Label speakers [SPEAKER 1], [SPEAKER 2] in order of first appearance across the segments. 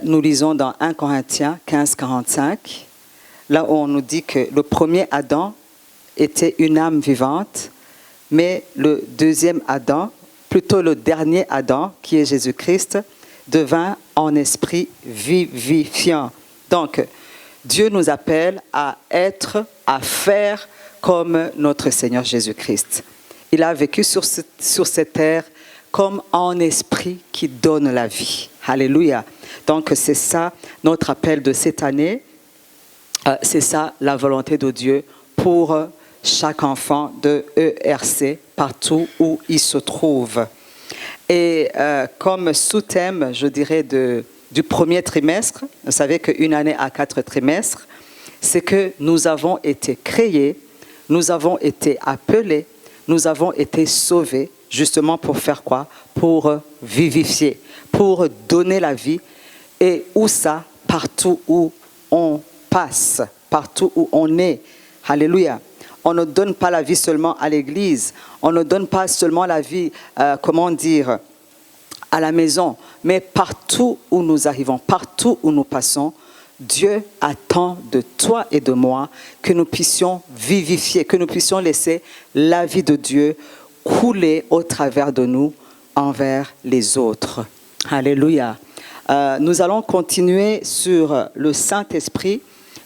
[SPEAKER 1] nous lisons dans 1 Corinthiens 15, 45, là où on nous dit que le premier Adam était une âme vivante, mais le deuxième Adam, plutôt le dernier Adam, qui est Jésus-Christ, devint en esprit vivifiant. Donc, Dieu nous appelle à être, à faire comme notre Seigneur Jésus-Christ. Il a vécu sur cette terre comme en esprit qui donne la vie. Alléluia. Donc, c'est ça notre appel de cette année. C'est ça la volonté de Dieu pour chaque enfant de ERC, partout où il se trouve. Et comme sous-thème, je dirais, du premier trimestre, vous savez qu'une année a 4 trimestres, c'est que nous avons été créés, nous avons été appelés, nous avons été sauvés, justement pour faire quoi? Pour vivifier, pour donner la vie. Et où ça? Partout où on passe, partout où on est. Alléluia. On ne donne pas la vie seulement à l'église. On ne donne pas seulement la vie, à la maison. Mais partout où nous arrivons, partout où nous passons, Dieu attend de toi et de moi que nous puissions vivifier, que nous puissions laisser la vie de Dieu couler au travers de nous envers les autres. Alléluia. Nous allons continuer sur le Saint-Esprit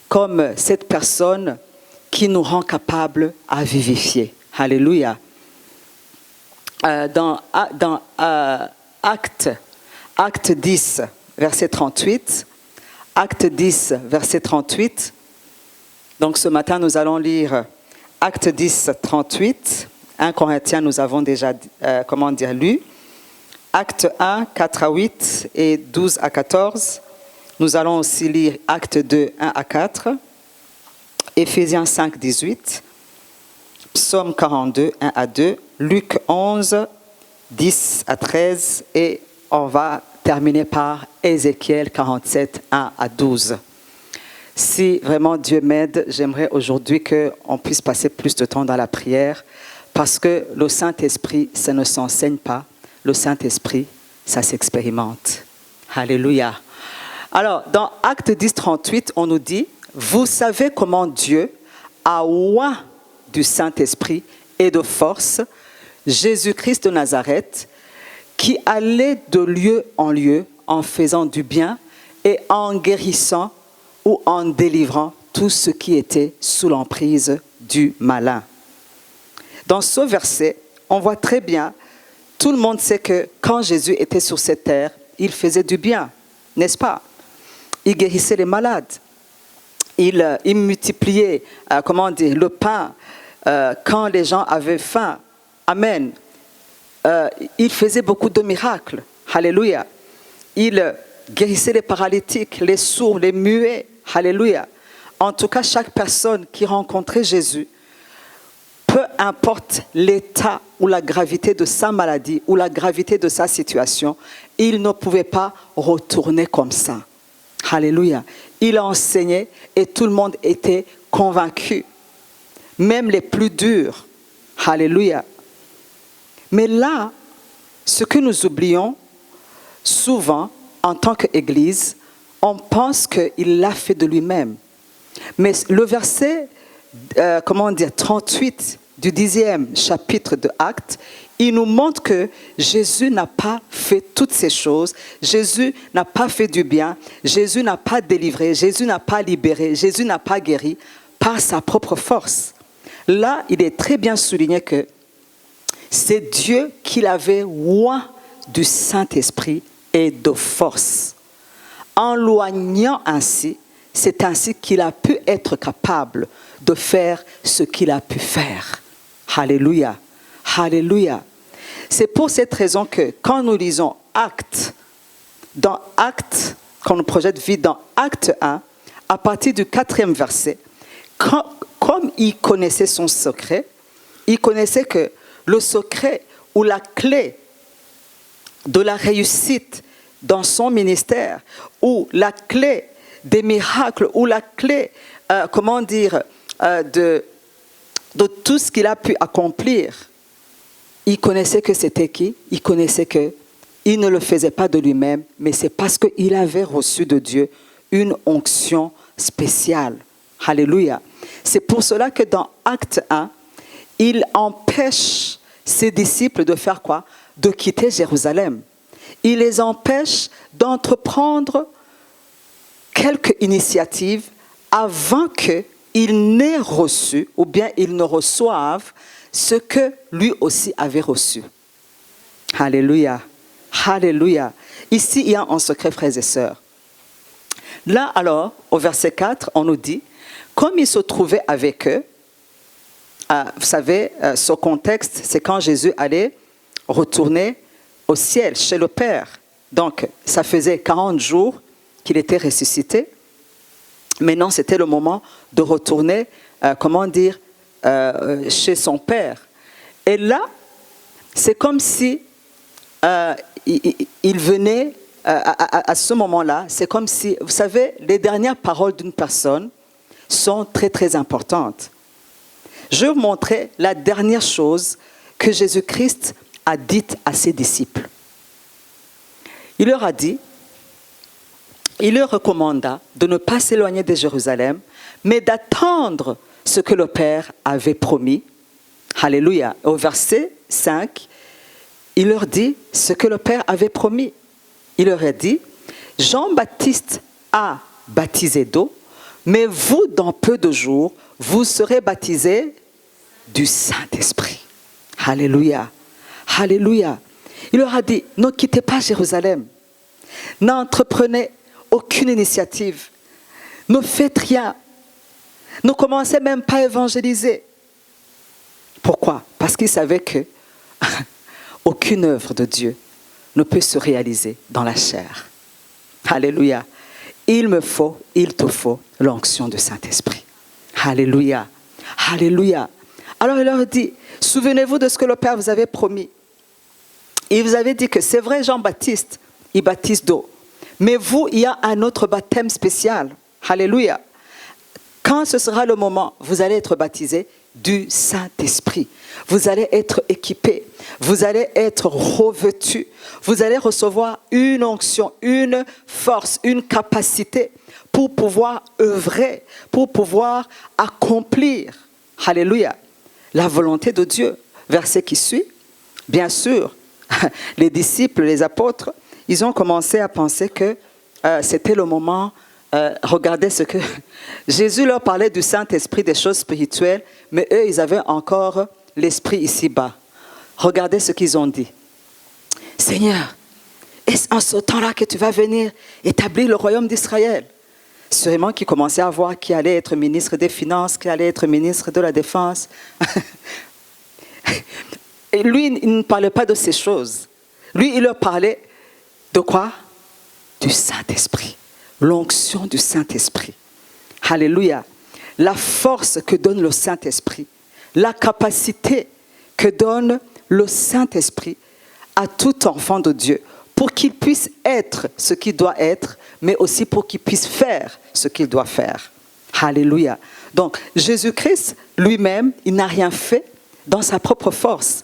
[SPEAKER 1] comme cette personne qui nous rend capables à vivifier. Alléluia. Dans Acte 10, verset 38, Acte 10, verset 38, donc ce matin nous allons lire Acte 10, 38, 1 Corinthiens nous avons déjà lu, Acte 1, 4 à 8 et 12 à 14, nous allons aussi lire Acte 2, 1 à 4, Éphésiens 5, 18, Psaume 42, 1 à 2, Luc 11, 10 à 13 et on va terminer par Ézéchiel 47, 1 à 12. Si vraiment Dieu m'aide, j'aimerais aujourd'hui qu'on puisse passer plus de temps dans la prière parce que le Saint-Esprit, ça ne s'enseigne pas. Le Saint-Esprit, ça s'expérimente. Alléluia. Alors, dans Acte 10, 38, on nous dit « Vous savez comment Dieu a oint du Saint-Esprit et de force Jésus-Christ de Nazareth, qui allait de lieu en lieu en faisant du bien et en guérissant ou en délivrant tout ce qui était sous l'emprise du malin. » Dans ce verset, on voit très bien, tout le monde sait que quand Jésus était sur cette terre, il faisait du bien, n'est-ce pas? Il guérissait les malades. Il multipliait, le pain quand les gens avaient faim. Amen. Il faisait beaucoup de miracles. Alléluia. Il guérissait les paralytiques, les sourds, les muets. Alléluia. En tout cas, chaque personne qui rencontrait Jésus, peu importe l'état ou la gravité de sa maladie ou la gravité de sa situation, il ne pouvait pas retourner comme ça. Alléluia. Il enseignait et tout le monde était convaincu. Même les plus durs. Alléluia. Mais là, ce que nous oublions souvent en tant qu'Église, on pense qu'il l'a fait de lui-même. Mais le verset 38 du 10e chapitre de Actes, il nous montre que Jésus n'a pas fait toutes ces choses. Jésus n'a pas fait du bien. Jésus n'a pas délivré. Jésus n'a pas libéré. Jésus n'a pas guéri par sa propre force. Là, il est très bien souligné que c'est Dieu qui l'avait oint du Saint-Esprit et de force. En loignant ainsi, c'est ainsi qu'il a pu être capable de faire ce qu'il a pu faire. Alléluia. Alléluia. C'est pour cette raison que quand nous lisons Actes, quand nous projette vite dans Acte 1, à partir du 4e verset, comme il connaissait son secret, il connaissait que le secret ou la clé de la réussite dans son ministère, ou la clé des miracles, ou la clé, de tout ce qu'il a pu accomplir, il connaissait que c'était qui? Il connaissait que il ne le faisait pas de lui-même, mais c'est parce qu'il avait reçu de Dieu une onction spéciale. Alléluia. C'est pour cela que dans Acte 1, il empêche ses disciples de faire quoi? De quitter Jérusalem. Il les empêche d'entreprendre quelques initiatives avant qu'ils n'aient reçu ou bien ils ne reçoivent ce que lui aussi avait reçu. Alléluia. Alléluia. Ici, il y a un secret, frères et sœurs. Là, alors, au verset 4, on nous dit, comme il se trouvait avec eux, vous savez, ce contexte, c'est quand Jésus allait retourner au ciel, chez le Père. Donc, ça faisait 40 jours qu'il était ressuscité. Maintenant, c'était le moment de retourner, chez son Père. Et là, c'est comme si il venait, à ce moment-là, c'est comme si, vous savez, les dernières paroles d'une personne sont très, très importantes. Je vais vous montrer la dernière chose que Jésus-Christ a dite à ses disciples. Il leur a dit, il leur recommanda de ne pas s'éloigner de Jérusalem, mais d'attendre ce que le Père avait promis. Alléluia. Au verset 5, il leur dit ce que le Père avait promis. Il leur a dit, Jean-Baptiste a baptisé d'eau, mais vous, dans peu de jours, vous serez baptisés du Saint-Esprit. Alléluia. Alléluia. Il leur a dit, ne quittez pas Jérusalem. N'entreprenez aucune initiative. Ne faites rien. Ne commencez même pas à évangéliser. Pourquoi? Parce qu'il savait que aucune œuvre de Dieu ne peut se réaliser dans la chair. Alléluia. Il te faut l'onction du Saint-Esprit. Alléluia. Alléluia. Alors il leur dit, souvenez-vous de ce que le Père vous avait promis. Il vous avait dit que c'est vrai, Jean-Baptiste, il baptise d'eau. Mais vous, il y a un autre baptême spécial. Alléluia. Quand ce sera le moment, vous allez être baptisés du Saint-Esprit. Vous allez être équipés. Vous allez être revêtus. Vous allez recevoir une onction, une force, une capacité pour pouvoir œuvrer, pour pouvoir accomplir. Alléluia. La volonté de Dieu. Verset qui suit. Bien sûr, les disciples, les apôtres, ils ont commencé à penser que c'était le moment. Regardez ce que Jésus leur parlait du Saint-Esprit, des choses spirituelles, mais eux, ils avaient encore l'esprit ici-bas. Regardez ce qu'ils ont dit. Seigneur, est-ce en ce temps-là que tu vas venir établir le royaume d'Israël? Sûrement qu'ils commençaient à voir qui allait être ministre des Finances, qui allait être ministre de la Défense. Et lui, il ne parlait pas de ces choses. Lui, il leur parlait de quoi? Du Saint-Esprit. L'onction du Saint-Esprit. Alléluia. La force que donne le Saint-Esprit. La capacité que donne le Saint-Esprit à tout enfant de Dieu pour qu'il puisse être ce qu'il doit être, mais aussi pour qu'il puisse faire ce qu'il doit faire. Alléluia. Donc, Jésus-Christ lui-même, il n'a rien fait dans sa propre force.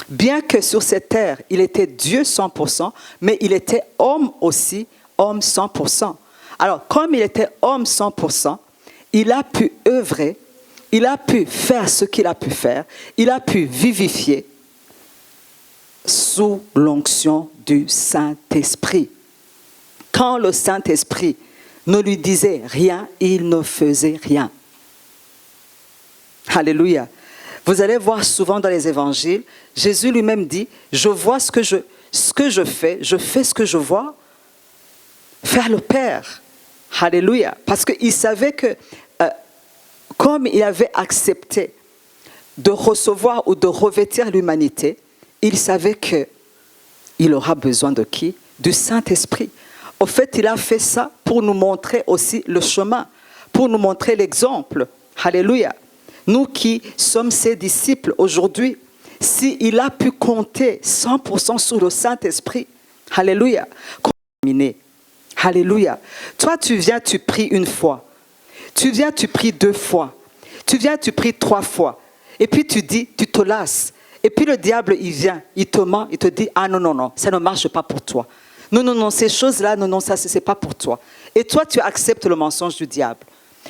[SPEAKER 1] Bien que sur cette terre, il était Dieu 100%, mais il était homme aussi, homme 100%. Alors, comme il était homme 100%, il a pu œuvrer, il a pu faire ce qu'il a pu faire, il a pu vivifier sous l'onction du Saint-Esprit. Quand le Saint-Esprit ne lui disait rien, il ne faisait rien. Alléluia. Vous allez voir souvent dans les évangiles, Jésus lui-même dit, je vois ce que je fais ce que je vois faire le Père. Alléluia. Parce qu'il savait que, comme il avait accepté de recevoir ou de revêtir l'humanité, il savait qu'il aura besoin de qui? Du Saint-Esprit. Au fait, il a fait ça pour nous montrer aussi le chemin, pour nous montrer l'exemple. Alléluia. Nous qui sommes ses disciples aujourd'hui, s'il a pu compter 100% sur le Saint-Esprit, alléluia, alléluia. Toi, tu viens, tu pries une fois. Tu viens, tu pries 2 fois. Tu viens, tu pries 3 fois. Et puis tu dis, tu te lasses. Et puis le diable, il vient, il te ment, il te dit, ah non, non, non, ça ne marche pas pour toi. Non, non, non, ces choses-là, non, non, ça, c'est pas pour toi. Et toi, tu acceptes le mensonge du diable.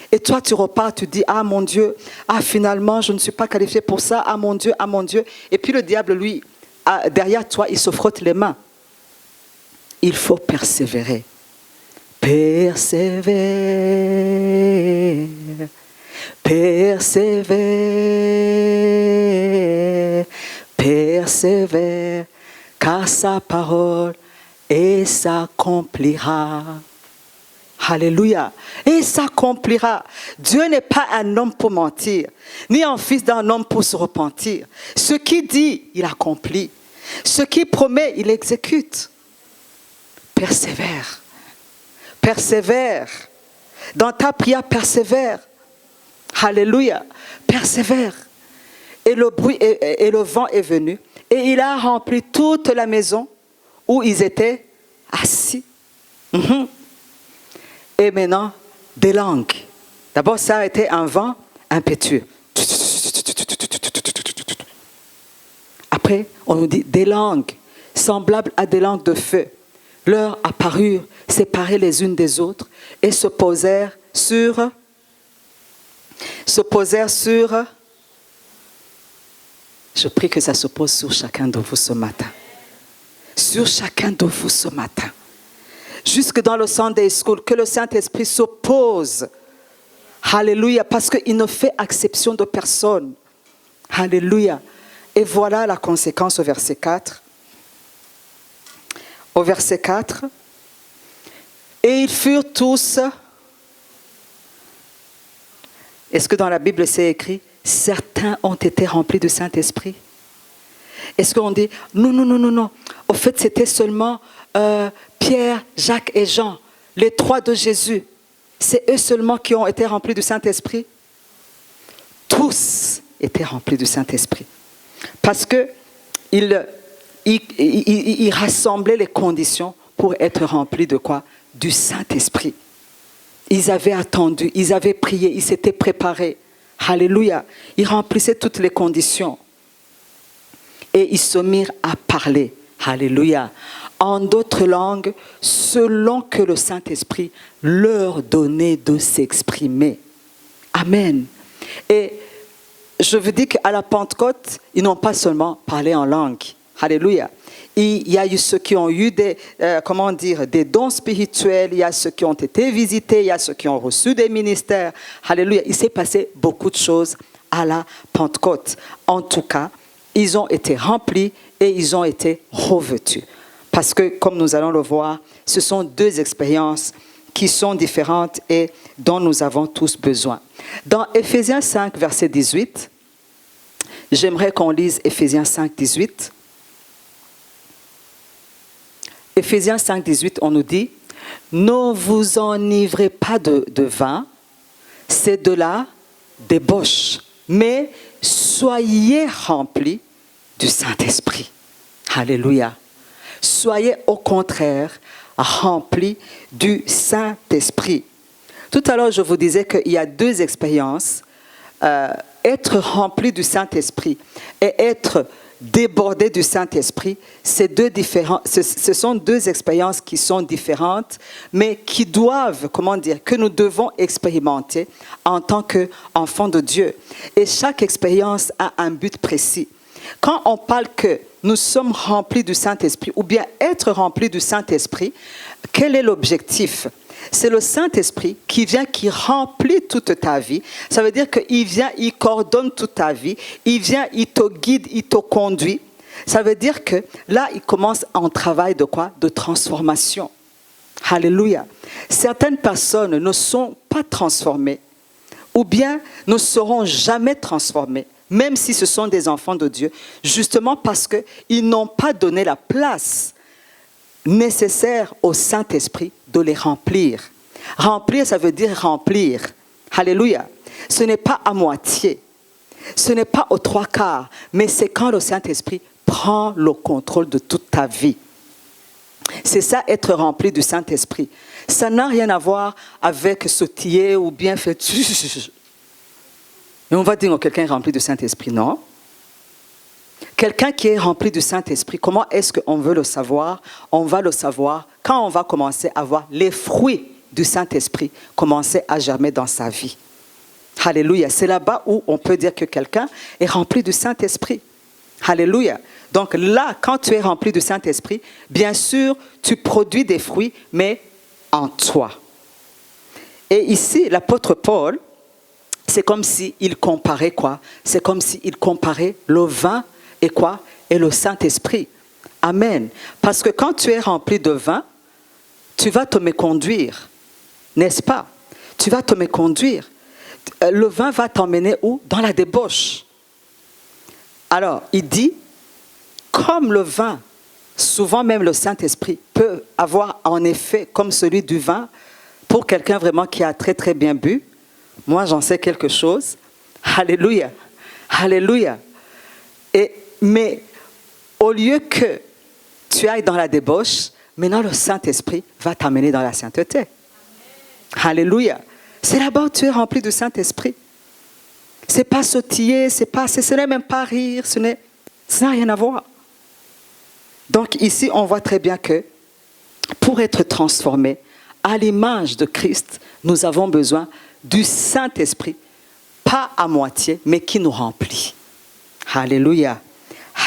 [SPEAKER 1] Et toi, tu repars, tu dis, ah mon Dieu, ah finalement, je ne suis pas qualifié pour ça, ah mon Dieu, ah mon Dieu. Et puis le diable, lui, derrière toi, il se frotte les mains. Il faut persévérer. Persévère, persévère, persévère, car sa parole et s'accomplira. Alléluia. Et s'accomplira. Dieu n'est pas un homme pour mentir, ni un fils d'un homme pour se repentir. Ce qu'il dit, il accomplit. Ce qu'il promet, il exécute. Persévère. Persévère. Dans ta prière, persévère. Alléluia. Persévère. Et le bruit et le vent est venu. Et il a rempli toute la maison où ils étaient assis. Et maintenant, des langues. D'abord, ça a été un vent impétueux. Après, on nous dit des langues, semblables à des langues de feu, leur apparurent, séparées les unes des autres, et se posèrent sur... Je prie que ça se pose sur chacun de vous ce matin. Sur chacun de vous ce matin. Jusque dans le Sunday School, que le Saint-Esprit se pose. Alléluia, parce qu'il ne fait exception de personne. Alléluia. Et voilà la conséquence au verset 4. Au verset 4. Et ils furent tous... Est-ce que dans la Bible c'est écrit, certains ont été remplis du Saint-Esprit? Est-ce qu'on dit, non, non, non, non, non. Au fait, c'était seulement Pierre, Jacques et Jean, les trois de Jésus. C'est eux seulement qui ont été remplis du Saint-Esprit? Tous étaient remplis du Saint-Esprit. Parce qu'ils rassemblaient les conditions pour être remplis de quoi? Du Saint-Esprit. Ils avaient attendu, ils avaient prié, ils s'étaient préparés. Alléluia. Ils remplissaient toutes les conditions. Et ils se mirent à parler. Alléluia. En d'autres langues, selon que le Saint-Esprit leur donnait de s'exprimer. Amen. Et je veux dire qu'à la Pentecôte, ils n'ont pas seulement parlé en langue. Alléluia. Il y a eu ceux qui ont eu des dons spirituels, il y a ceux qui ont été visités, il y a ceux qui ont reçu des ministères. Alléluia. Il s'est passé beaucoup de choses à la Pentecôte. En tout cas, ils ont été remplis et ils ont été revêtus. Parce que, comme nous allons le voir, ce sont deux expériences qui sont différentes et dont nous avons tous besoin. Dans Éphésiens 5, verset 18, j'aimerais qu'on lise Éphésiens 5, 18. Éphésiens 5, 18, on nous dit, « Ne vous enivrez pas de vin, c'est de la débauche, mais soyez remplis du Saint-Esprit. » Alléluia. Soyez au contraire remplis du Saint-Esprit. Tout à l'heure, je vous disais qu'il y a deux expériences. Être rempli du Saint-Esprit et être débordé du Saint-Esprit, ce sont deux expériences qui sont différentes, mais qui doivent, que nous devons expérimenter en tant qu'enfants de Dieu. Et chaque expérience a un but précis. Quand on parle que nous sommes remplis du Saint-Esprit, ou bien être remplis du Saint-Esprit, quel est l'objectif? C'est le Saint-Esprit qui vient, qui remplit toute ta vie. Ça veut dire qu'il vient, il coordonne toute ta vie. Il vient, il te guide, il te conduit. Ça veut dire que là, il commence un travail de quoi? De transformation. Alléluia. Certaines personnes ne sont pas transformées, ou bien ne seront jamais transformées, même si ce sont des enfants de Dieu, justement parce qu'ils n'ont pas donné la place nécessaire au Saint-Esprit de les remplir. Remplir, ça veut dire remplir. Alléluia. Ce n'est pas à moitié. Ce n'est pas aux trois quarts, mais c'est quand le Saint-Esprit prend le contrôle de toute ta vie. C'est ça, être rempli du Saint-Esprit. Ça n'a rien à voir avec sautiller ou bien faire... Et on va dire que quelqu'un est rempli du Saint-Esprit. Non. Quelqu'un qui est rempli du Saint-Esprit, comment est-ce qu'on veut le savoir? On va le savoir quand on va commencer à voir les fruits du Saint-Esprit commencer à germer dans sa vie. Alléluia. C'est là-bas où on peut dire que quelqu'un est rempli du Saint-Esprit. Alléluia. Donc là, quand tu es rempli du Saint-Esprit, bien sûr, tu produis des fruits, mais en toi. Et ici, l'apôtre Paul, c'est comme s'il comparait quoi? C'est comme s'il comparait le vin et quoi? Et le Saint-Esprit. Amen. Parce que quand tu es rempli de vin, tu vas te méconduire, n'est-ce pas? Tu vas te méconduire. Le vin va t'emmener où? Dans la débauche. Alors, il dit, comme le vin, souvent même le Saint-Esprit peut avoir un effet comme celui du vin, pour quelqu'un vraiment qui a très très bien bu. Moi, j'en sais quelque chose. Alléluia. Alléluia. Mais au lieu que tu ailles dans la débauche, maintenant le Saint-Esprit va t'amener dans la sainteté. Alléluia. C'est là-bas où tu es rempli du Saint-Esprit. Ce n'est pas sautiller, ce n'est même pas rire, ça n'a rien à voir. Donc ici, on voit très bien que pour être transformé à l'image de Christ, nous avons besoin du Saint-Esprit, pas à moitié, mais qui nous remplit. Alléluia.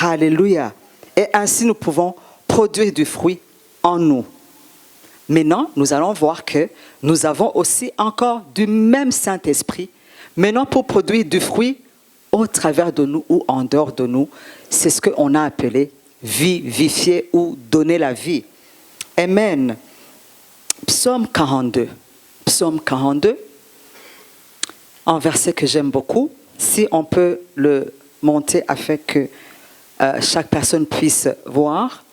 [SPEAKER 1] Alléluia. Et ainsi, nous pouvons produire du fruit en nous. Maintenant, nous allons voir que nous avons aussi encore du même Saint-Esprit. Maintenant, pour produire du fruit au travers de nous ou en dehors de nous, c'est ce qu'on a appelé vivifier ou donner la vie. Amen. Psaume 42. Psaume 42, un verset que j'aime beaucoup. Si on peut le monter afin que chaque personne puisse voir.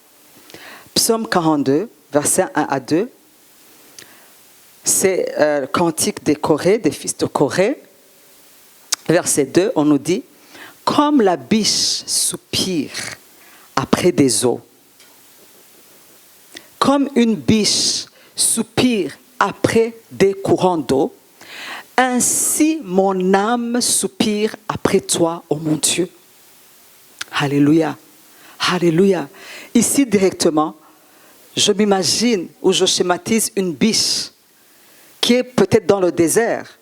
[SPEAKER 1] Psaume 42, versets 1 à 2. C'est le cantique des Corée, des fils de Corée. Verset 2, on nous dit « Comme la biche soupire après des eaux, comme une biche soupire après des courants d'eau, ainsi mon âme soupire après toi, ô mon Dieu. » Alléluia. Alléluia. Ici directement, je m'imagine ou je schématise une biche qui est peut-être dans le désert.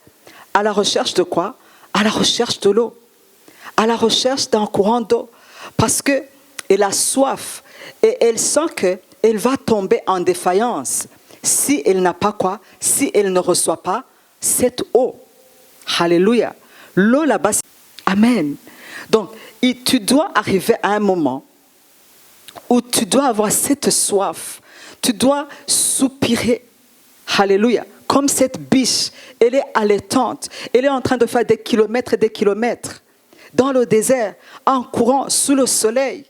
[SPEAKER 1] À la recherche de quoi? À la recherche de l'eau. À la recherche d'un courant d'eau. Parce qu'elle a soif et elle sent qu'elle va tomber en défaillance si elle n'a pas quoi? Si elle ne reçoit pas cette eau. Alléluia. L'eau là-bas, amen. Donc, tu dois arriver à un moment où tu dois avoir cette soif. Tu dois soupirer. Alléluia. Comme cette biche, elle est allaitante. Elle est en train de faire des kilomètres et des kilomètres dans le désert, en courant sous le soleil.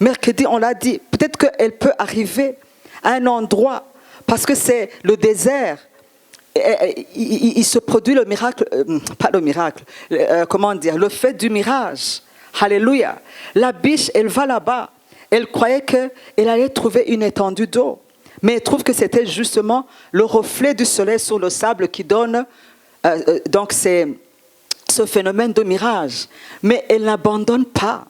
[SPEAKER 1] Mercredi, on l'a dit, peut-être qu'elle peut arriver à un endroit, parce que c'est le désert. Il se produit le miracle, pas le miracle, comment dire, le fait du mirage. Alléluia. La biche, elle va là-bas. Elle croyait qu'elle allait trouver une étendue d'eau. Mais elle trouve que c'était justement le reflet du soleil sur le sable qui donne, donc c'est ce phénomène de mirage. Mais elle n'abandonne pas.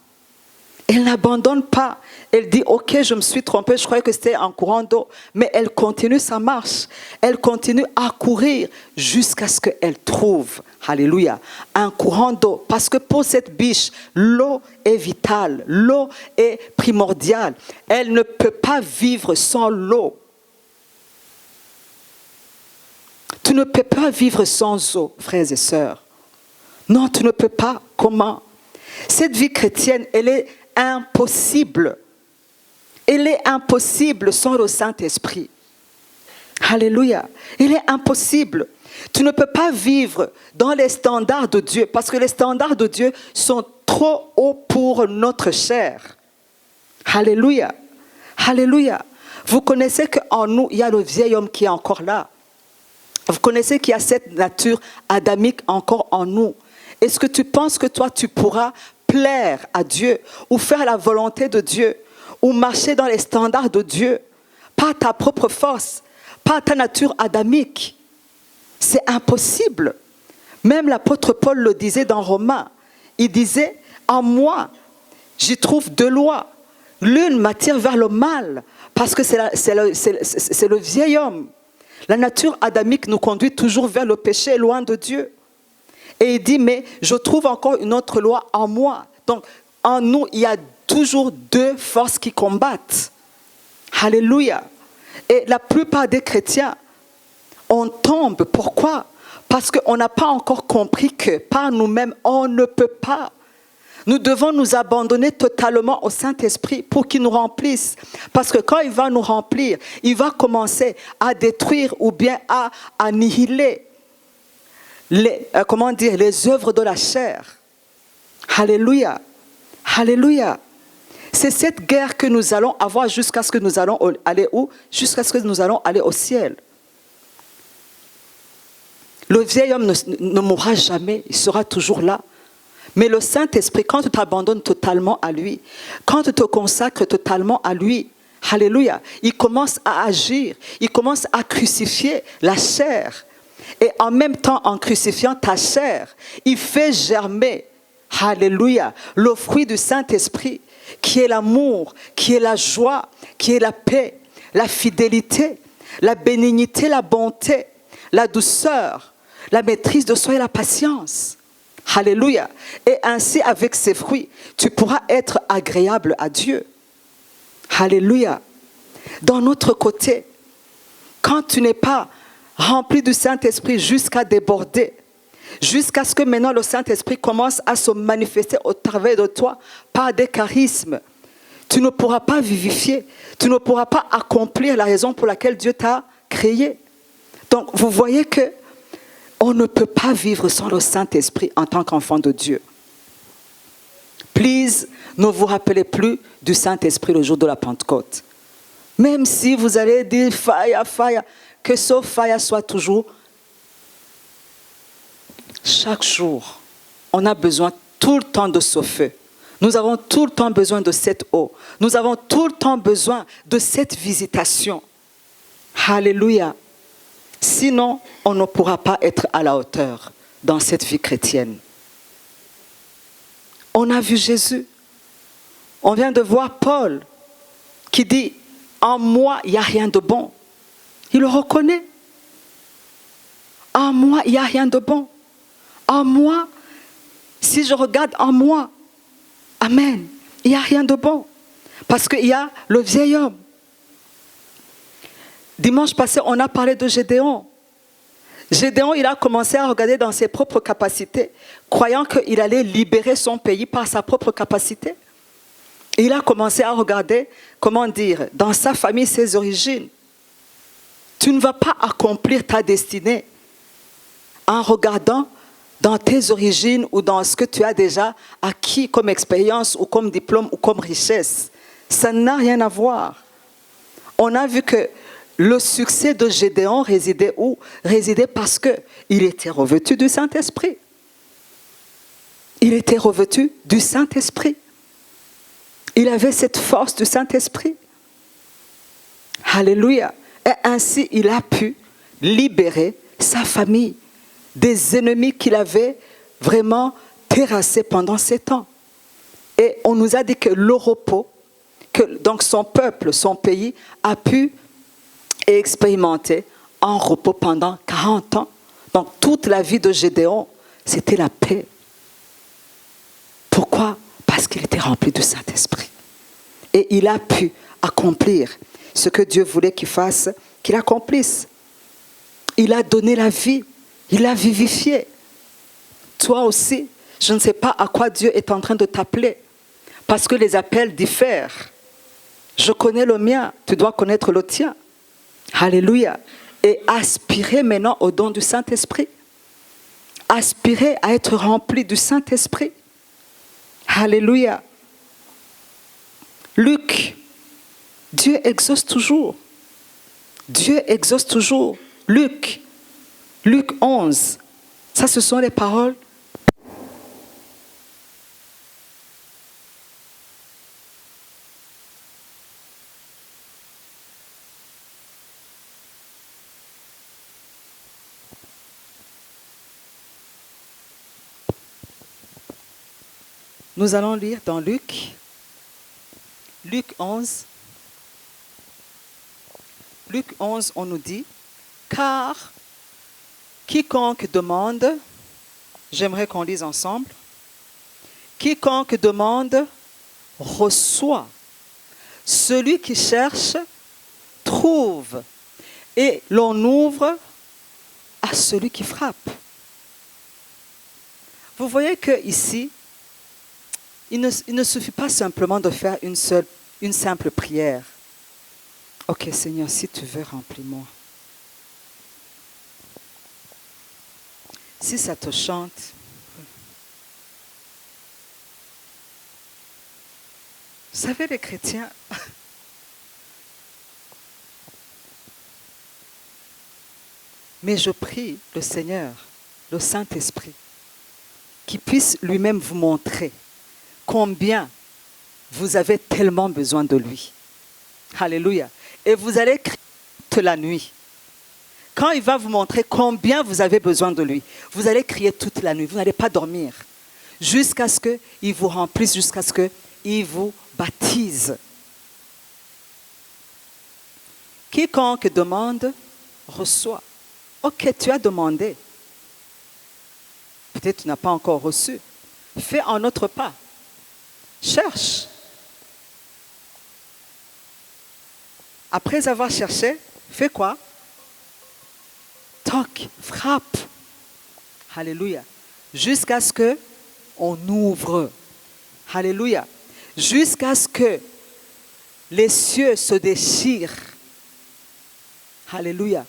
[SPEAKER 1] Elle n'abandonne pas. Elle dit, ok, je me suis trompée, je croyais que c'était un courant d'eau. Mais elle continue sa marche. Elle continue à courir jusqu'à ce qu'elle trouve, alléluia, un courant d'eau. Parce que pour cette biche, l'eau est vitale, l'eau est primordiale. Elle ne peut pas vivre sans l'eau. Tu ne peux pas vivre sans eau, frères et sœurs. Non, tu ne peux pas. Comment? Cette vie chrétienne, elle est impossible. Elle est impossible sans le Saint-Esprit. Alléluia. Il est impossible. Tu ne peux pas vivre dans les standards de Dieu parce que les standards de Dieu sont trop hauts pour notre chair. Alléluia. Alléluia. Vous connaissez qu'en nous, il y a le vieil homme qui est encore là. Vous connaissez qu'il y a cette nature adamique encore en nous. Est-ce que tu penses que toi, tu pourras plaire à Dieu ou faire la volonté de Dieu ou marcher dans les standards de Dieu? Pas ta propre force, pas ta nature adamique. C'est impossible. Même l'apôtre Paul le disait dans Romains. Il disait, en moi, J'y trouve deux lois. L'une m'attire vers le mal, parce que c'est le vieil homme. La nature adamique nous conduit toujours vers le péché, loin de Dieu. Et il dit, mais je trouve encore une autre loi en moi. Donc, en nous, il y a toujours deux forces qui combattent. Alléluia. Et la plupart des chrétiens, on tombe. Pourquoi? Parce qu'on n'a pas encore compris que par nous-mêmes, on ne peut pas. Nous devons nous abandonner totalement au Saint-Esprit pour qu'il nous remplisse. Parce que quand il va nous remplir, il va commencer à détruire ou bien à annihiler les œuvres de la chair. Alléluia. Alléluia. C'est cette guerre que nous allons avoir jusqu'à ce que nous allons aller où? Jusqu'à ce que nous allons aller au ciel. Le vieil homme ne mourra jamais, il sera toujours là. Mais le Saint-Esprit, quand tu t'abandonnes totalement à lui, quand tu te consacres totalement à lui, alléluia, il commence à agir, il commence à crucifier la chair. Et en même temps, en crucifiant ta chair, il fait germer, alléluia, le fruit du Saint-Esprit, qui est l'amour, qui est la joie, qui est la paix, la fidélité, la bénignité, la bonté, la douceur, la maîtrise de soi et la patience. Alléluia. Et ainsi, avec ces fruits, tu pourras être agréable à Dieu. Alléluia. D'un autre côté, quand tu n'es pas rempli du Saint-Esprit jusqu'à déborder, jusqu'à ce que maintenant le Saint-Esprit commence à se manifester au travers de toi par des charismes, tu ne pourras pas vivifier, tu ne pourras pas accomplir la raison pour laquelle Dieu t'a créé. Donc, vous voyez que on ne peut pas vivre sans le Saint-Esprit en tant qu'enfant de Dieu. Please, ne vous rappelez plus du Saint-Esprit le jour de la Pentecôte. Même si vous allez dire fire, fire, que ce fire soit toujours. Chaque jour, on a besoin tout le temps de ce feu. Nous avons tout le temps besoin de cette eau. Nous avons tout le temps besoin de cette visitation. Alléluia. Sinon, on ne pourra pas être à la hauteur dans cette vie chrétienne. On a vu Jésus. On vient de voir Paul qui dit « En moi, il n'y a rien de bon ». Il le reconnaît. En moi, il n'y a rien de bon. En moi, si je regarde en moi, amen, il n'y a rien de bon. Parce qu'il y a le vieil homme. Dimanche passé, on a parlé de Gédéon. Gédéon, il a commencé à regarder dans ses propres capacités, croyant qu'il allait libérer son pays par sa propre capacité. Et il a commencé à regarder, comment dire, dans sa famille, ses origines. Tu ne vas pas accomplir ta destinée en regardant dans tes origines ou dans ce que tu as déjà acquis comme expérience ou comme diplôme ou comme richesse. Ça n'a rien à voir. On a vu que le succès de Gédéon résidait où? Résidait parce qu'il était revêtu du Saint-Esprit. Il était revêtu du Saint-Esprit. Il avait cette force du Saint-Esprit. Alléluia. Et ainsi, il a pu libérer sa famille des ennemis qu'il avait vraiment terrassés pendant 7 ans. Et on nous a dit que le repos, que donc son peuple, son pays, a pu expérimenter en repos pendant 40 ans. Donc toute la vie de Gédéon, c'était la paix. Pourquoi? Parce qu'il était rempli du Saint-Esprit. Et il a pu accomplir ce que Dieu voulait qu'il fasse, qu'il accomplisse. Il a donné la vie, il a vivifié. Toi aussi, je ne sais pas à quoi Dieu est en train de t'appeler, parce que les appels diffèrent. Je connais le mien, tu dois connaître le tien. Alléluia. Et aspirer maintenant au don du Saint-Esprit. Aspirer à être rempli du Saint-Esprit. Alléluia. Luc, Dieu exauce toujours. Dieu exauce toujours. Luc 11. Ça, ce sont les paroles. Nous allons lire dans Luc Luc 11. Luc 11, on nous dit, car quiconque demande, j'aimerais qu'on lise ensemble, quiconque demande, reçoit. Celui qui cherche, trouve. Et l'on ouvre à celui qui frappe. Vous voyez qu'ici, il ne suffit pas simplement de faire une simple prière. Ok Seigneur, si tu veux, remplis-moi. Si ça te chante, vous savez les chrétiens, mais je prie le Seigneur, le Saint-Esprit, qui puisse lui-même vous montrer combien vous avez tellement besoin de lui. Alléluia. Et vous allez crier toute la nuit. Quand il va vous montrer combien vous avez besoin de lui, vous allez crier toute la nuit. Vous n'allez pas dormir. Jusqu'à ce qu'il vous remplisse, jusqu'à ce qu'il vous baptise. Quiconque demande, reçoit. Ok, tu as demandé. Peut-être tu n'as pas encore reçu. Fais un autre pas. Cherche. Après avoir cherché, fais quoi? Toc, frappe. Alléluia. Jusqu'à ce qu'on ouvre. Alléluia. Jusqu'à ce que les cieux se déchirent. Alléluia.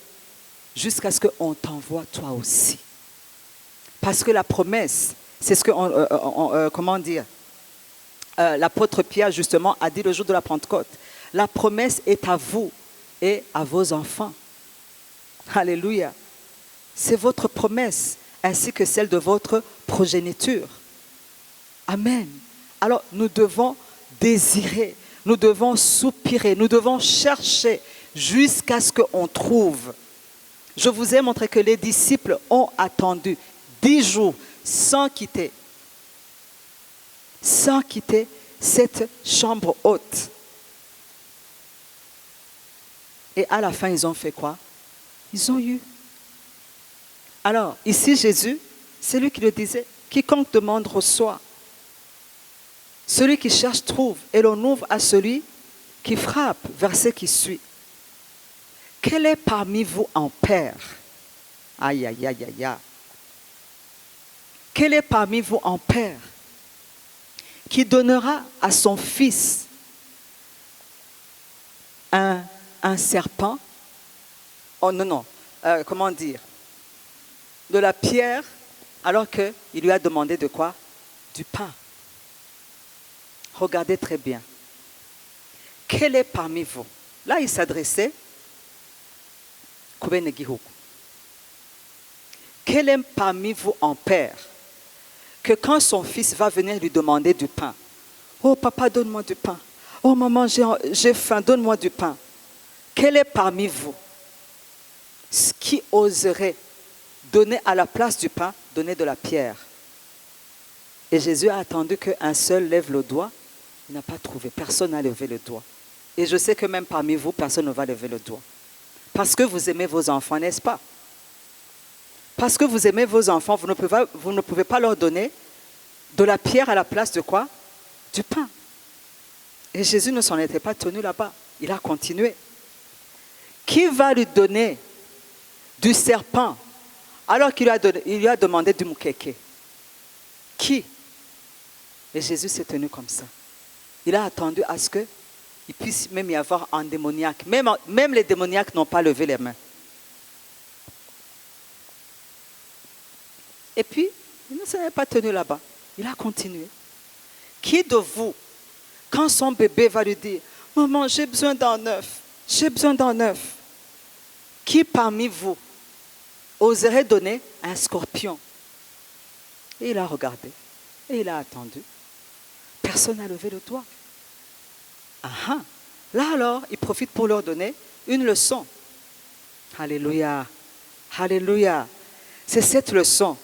[SPEAKER 1] Jusqu'à ce qu'on t'envoie toi aussi. Parce que la promesse, c'est ce que, comment dire, l'apôtre Pierre justement a dit le jour de la Pentecôte. La promesse est à vous et à vos enfants. Alléluia. C'est votre promesse ainsi que celle de votre progéniture. Amen. Alors nous devons désirer, nous devons soupirer, nous devons chercher jusqu'à ce qu'on trouve. Je vous ai montré que les disciples ont attendu 10 jours sans quitter cette chambre haute. Et à la fin, ils ont fait quoi? Ils ont eu. Alors, ici, Jésus, c'est lui qui le disait. Quiconque demande, reçoit. Celui qui cherche, trouve. Et l'on ouvre à celui qui frappe. Verset qui suit. Quel est parmi vous un père? Aïe, aïe, aïe, aïe, aïe. Quel est parmi vous un père qui donnera à son fils un serpent? Oh non, non, comment dire? De la pierre, alors qu'il lui a demandé de quoi? Du pain. Regardez très bien. Quel est parmi vous? Là, il s'adressait. Quel est parmi vous un père que quand son fils va venir lui demander du pain, oh papa, donne-moi du pain. Oh maman, j'ai faim, donne-moi du pain. Quel est parmi vous qui oserait donner à la place du pain, donner de la pierre? Et Jésus a attendu qu'un seul lève le doigt. Il n'a pas trouvé. Personne n'a levé le doigt. Et je sais que même parmi vous, personne ne va lever le doigt. Parce que vous aimez vos enfants, n'est-ce pas? Parce que vous aimez vos enfants, vous ne pouvez pas leur donner de la pierre à la place de quoi? Du pain. Et Jésus ne s'en était pas tenu là-bas. Il a continué. Qui va lui donner du serpent alors qu'il lui a demandé du moukeke? Qui? Et Jésus s'est tenu comme ça. Il a attendu à ce qu'il puisse même y avoir un démoniaque. Même les démoniaques n'ont pas levé les mains. Et puis, il ne s'est pas tenu là-bas. Il a continué. Qui de vous, quand son bébé va lui dire, « Maman, j'ai besoin d'un œuf, j'ai besoin d'un œuf », qui parmi vous oserait donner un scorpion? Et il a regardé. Et il a attendu. Personne n'a levé le doigt. Ah, là alors, il profite pour leur donner une leçon. Alléluia. Alléluia. C'est cette leçon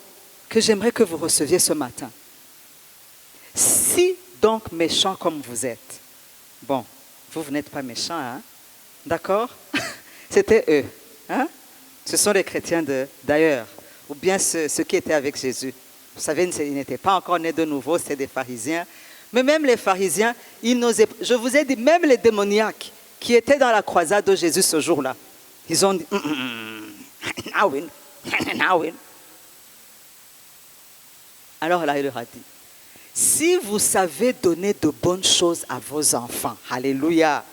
[SPEAKER 1] que j'aimerais que vous receviez ce matin. Si donc méchants comme vous êtes, Bon, vous n'êtes pas méchants, hein? D'accord? C'était eux. Hein? Ce sont les chrétiens d'ailleurs, ou bien ceux qui étaient avec Jésus. Vous savez, ils n'étaient pas encore nés de nouveau, c'était des pharisiens. Mais même les pharisiens, ils n'osaient. Je vous ai dit, même les démoniaques qui étaient dans la croisade de Jésus ce jour-là, ils ont dit, alors là, il leur a dit, si vous savez donner de bonnes choses à vos enfants, alléluia,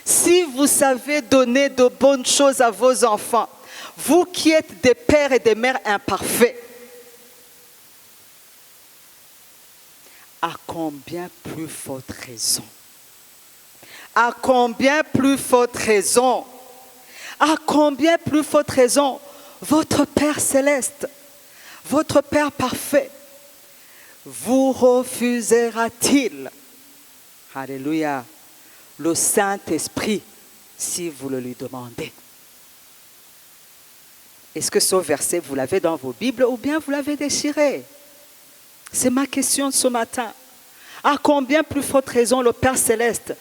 [SPEAKER 1] si vous savez donner de bonnes choses à vos enfants, vous qui êtes des pères et des mères imparfaits, à combien plus forte raison? À combien plus forte raison? À combien plus forte raison? Votre Père céleste, votre Père parfait, vous refusera-t-il, alléluia, le Saint-Esprit si vous le lui demandez? Est-ce que ce verset, vous l'avez dans vos Bibles ou bien vous l'avez déchiré? C'est ma question ce matin. À combien plus forte raison le Père Céleste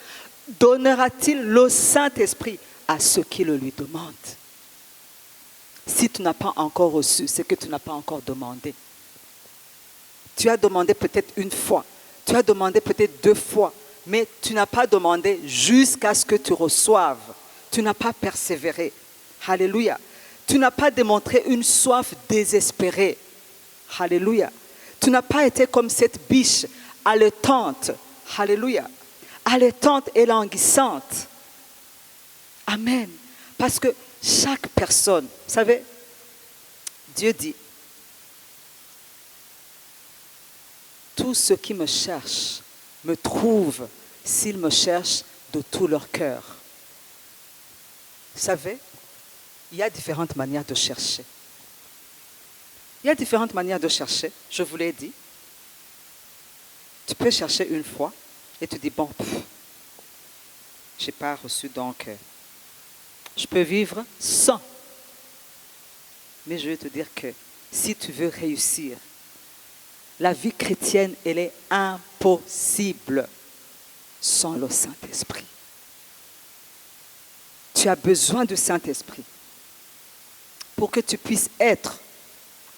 [SPEAKER 1] donnera-t-il le Saint-Esprit à ceux qui le lui demandent? Si tu n'as pas encore reçu, c'est que tu n'as pas encore demandé. Tu as demandé peut-être une fois, tu as demandé peut-être 2 fois, mais tu n'as pas demandé jusqu'à ce que tu reçoives. Tu n'as pas persévéré. Alléluia. Tu n'as pas démontré une soif désespérée. Alléluia. Tu n'as pas été comme cette biche allaitante. Alléluia. Allaitante et languissante. Amen. Parce que chaque personne, vous savez, Dieu dit, tous ceux qui me cherchent me trouvent s'ils me cherchent de tout leur cœur. Vous savez, il y a différentes manières de chercher. Il y a différentes manières de chercher, je vous l'ai dit. Tu peux chercher une fois et tu dis, bon, je n'ai pas reçu, donc je peux vivre sans. Mais je vais te dire que si tu veux réussir, la vie chrétienne, elle est impossible sans le Saint-Esprit. Tu as besoin du Saint-Esprit pour que tu puisses être,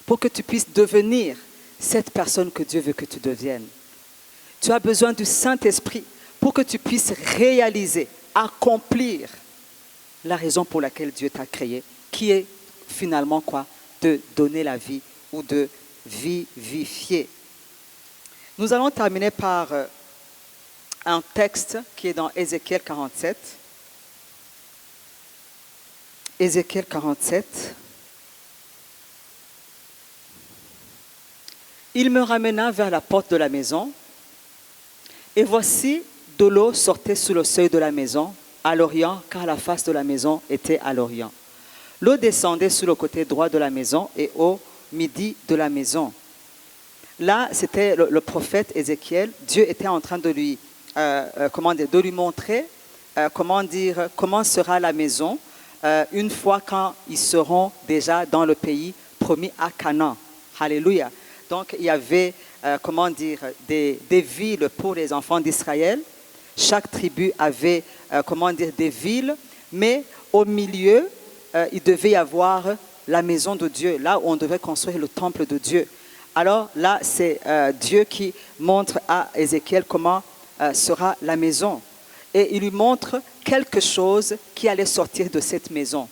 [SPEAKER 1] pour que tu puisses devenir cette personne que Dieu veut que tu deviennes. Tu as besoin du Saint-Esprit pour que tu puisses réaliser, accomplir la raison pour laquelle Dieu t'a créé, qui est finalement quoi? De donner la vie ou de vivifier. Nous allons terminer par un texte qui est dans Ézéchiel 47. Ézéchiel 47. Il me ramena vers la porte de la maison, et voici, de l'eau sortait sous le seuil de la maison, à l'orient, car la face de la maison était à l'orient. L'eau descendait sur le côté droit de la maison et au midi de la maison. Là, c'était le prophète Ézéchiel. Dieu était en train de lui, de lui montrer comment sera la maison une fois quand ils seront déjà dans le pays promis à Canaan. Alléluia. Donc, il y avait, des villes pour les enfants d'Israël. Chaque tribu avait, des villes, mais au milieu, il devait y avoir la maison de Dieu, là où on devait construire le temple de Dieu. Alors là, c'est Dieu qui montre à Ézéchiel comment sera la maison. Et il lui montre quelque chose qui allait sortir de cette maison.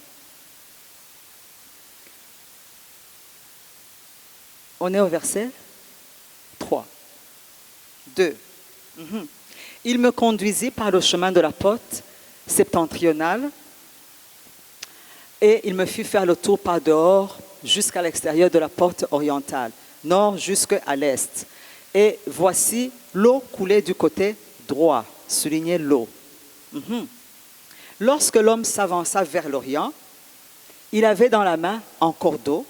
[SPEAKER 1] On est au verset 3. 2. Il me conduisit par le chemin de la porte septentrionale et il me fit faire le tour par dehors jusqu'à l'extérieur de la porte orientale, nord jusqu'à l'est. Et voici, l'eau coulait du côté droit, soulignez l'eau. Lorsque l'homme s'avança vers l'orient, il avait dans la main un cordeau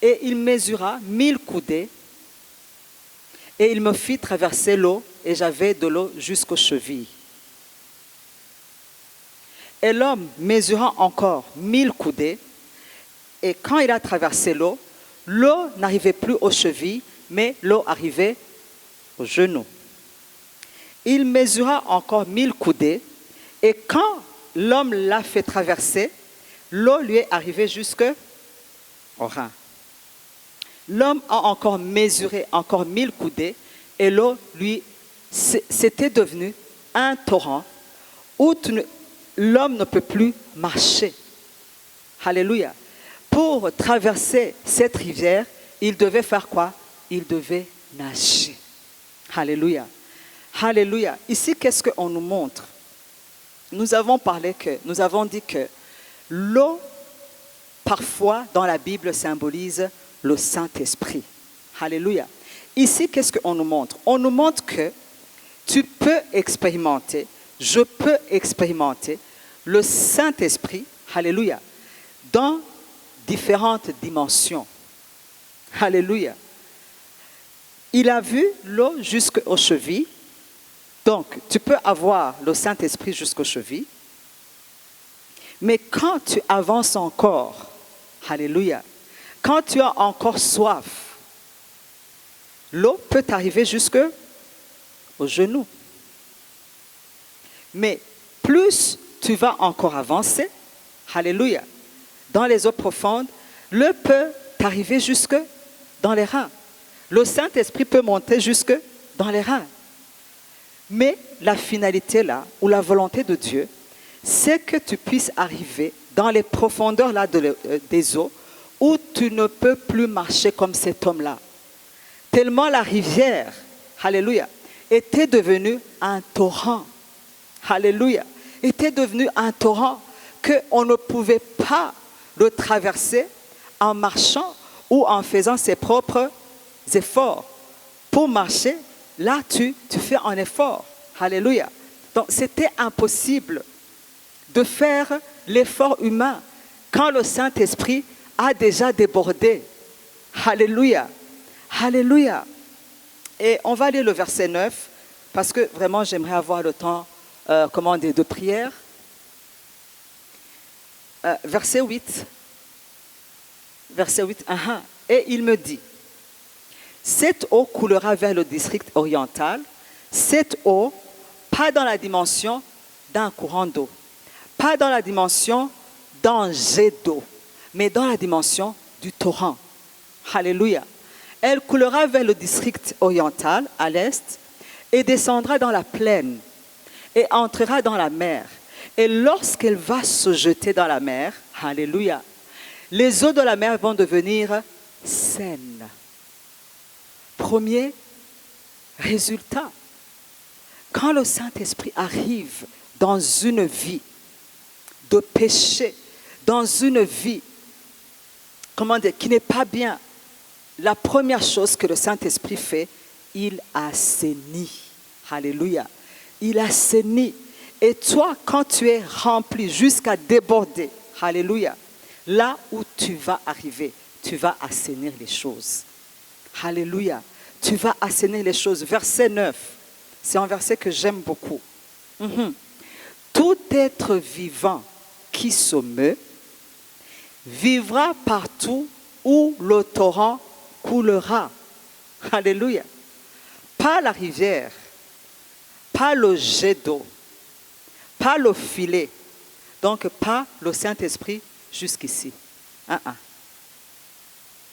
[SPEAKER 1] et il mesura 1000 coudées et il me fit traverser l'eau et j'avais de l'eau jusqu'aux chevilles. Et l'homme mesura encore 1000 coudées et quand il a traversé l'eau, l'eau n'arrivait plus aux chevilles, mais l'eau arrivait aux genoux. Il mesura encore 1000 coudées, et quand l'homme l'a fait traverser, l'eau lui est arrivée jusqu'au rein. L'homme a encore mesuré encore 1000 coudées, et l'eau, lui, c'était devenu un torrent où l'homme ne peut plus marcher. Alléluia. Pour traverser cette rivière, il devait faire quoi? Il devait nager. Alléluia. Alléluia. Ici, qu'est-ce qu'on nous montre? Nous avons dit que l'eau, parfois, dans la Bible, symbolise le Saint-Esprit. Alléluia. Ici, qu'est-ce qu'on nous montre? On nous montre que tu peux expérimenter, je peux expérimenter le Saint-Esprit, alléluia, dans différentes dimensions. Alléluia. Il a vu l'eau jusqu'aux chevilles. Donc, tu peux avoir le Saint-Esprit jusqu'aux chevilles. Mais quand tu avances encore, alléluia, quand tu as encore soif, l'eau peut t'arriver jusqu'aux genoux. Mais plus tu vas encore avancer, alléluia, dans les eaux profondes, l'eau peut t'arriver jusque dans les reins. Le Saint-Esprit peut monter jusque dans les reins. Mais la finalité là, ou la volonté de Dieu, c'est que tu puisses arriver dans les profondeurs là des eaux où tu ne peux plus marcher comme cet homme-là. Tellement la rivière, alléluia, était devenue un torrent. Alléluia, était devenue un torrent qu'on ne pouvait pas le traverser en marchant ou en faisant ses propres efforts. Pour marcher, là, tu fais un effort. Alléluia. Donc, c'était impossible de faire l'effort humain quand le Saint-Esprit a déjà débordé. Alléluia. Alléluia. Et on va lire le verset 9, parce que vraiment, j'aimerais avoir le temps de prière. Verset 8. Verset 8. Et il me dit, cette eau coulera vers le district oriental. Cette eau, pas dans la dimension d'un courant d'eau, pas dans la dimension d'un jet d'eau, mais dans la dimension du torrent. Alléluia. Elle coulera vers le district oriental, à l'est, et descendra dans la plaine, et entrera dans la mer. Et lorsqu'elle va se jeter dans la mer, alléluia, les eaux de la mer vont devenir saines. Premier résultat, quand le Saint-Esprit arrive dans une vie de péché, dans une vie, qui n'est pas bien, la première chose que le Saint-Esprit fait, il assainit. Alléluia. Il assainit. Et toi, quand tu es rempli jusqu'à déborder, alléluia, là où tu vas arriver, tu vas assainir les choses. Alléluia. Tu vas assainir les choses. Verset 9, c'est un verset que j'aime beaucoup. Tout être vivant qui se meut vivra partout où le torrent coulera. Alléluia. Pas la rivière, pas le jet d'eau, pas le filet, donc pas le Saint-Esprit jusqu'ici.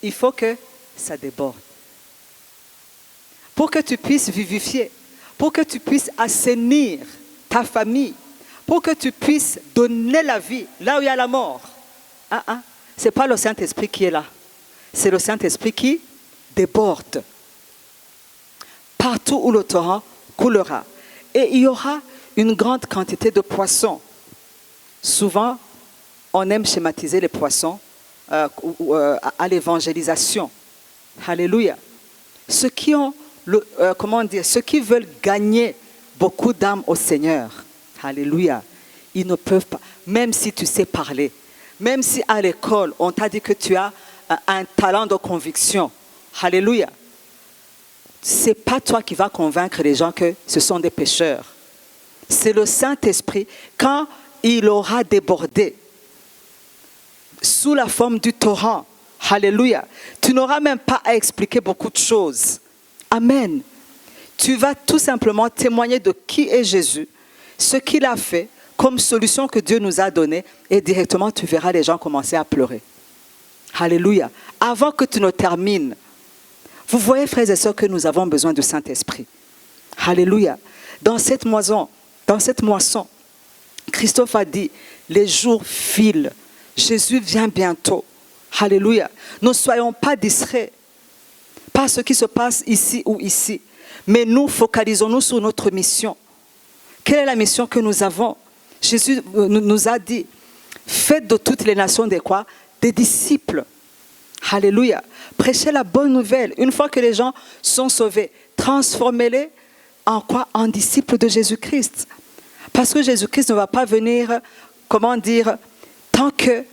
[SPEAKER 1] Il faut que ça déborde. Pour que tu puisses vivifier, pour que tu puisses assainir ta famille, pour que tu puisses donner la vie là où il y a la mort. Ce n'est pas le Saint-Esprit qui est là. C'est le Saint-Esprit qui déborde. Partout où le torrent coulera. Et il y aura une grande quantité de poissons. Souvent, on aime schématiser les poissons à l'évangélisation. Alléluia. Ceux qui veulent gagner beaucoup d'âmes au Seigneur. Alléluia. Ils ne peuvent pas, même si tu sais parler, même si à l'école, on t'a dit que tu as un talent de conviction. Alléluia. Ce n'est pas toi qui vas convaincre les gens que ce sont des pécheurs. C'est le Saint-Esprit, quand il aura débordé sous la forme du torrent. Alléluia. Tu n'auras même pas à expliquer beaucoup de choses. Amen. Tu vas tout simplement témoigner de qui est Jésus, ce qu'il a fait, comme solution que Dieu nous a donnée, et directement tu verras les gens commencer à pleurer. Alléluia. Avant que tu ne termines, vous voyez, frères et sœurs, que nous avons besoin du Saint-Esprit. Alléluia. Dans cette moisson, Christophe a dit, les jours filent. Jésus vient bientôt. Alléluia. Ne soyons pas distraits par ce qui se passe ici ou ici. Mais nous, focalisons-nous sur notre mission. Quelle est la mission que nous avons? Jésus nous a dit, faites de toutes les nations des quoi? Des disciples. Alléluia. Prêchez la bonne nouvelle. Une fois que les gens sont sauvés, transformez-les en quoi? En disciples de Jésus-Christ. Parce que Jésus-Christ ne va pas venir, comment dire, tant que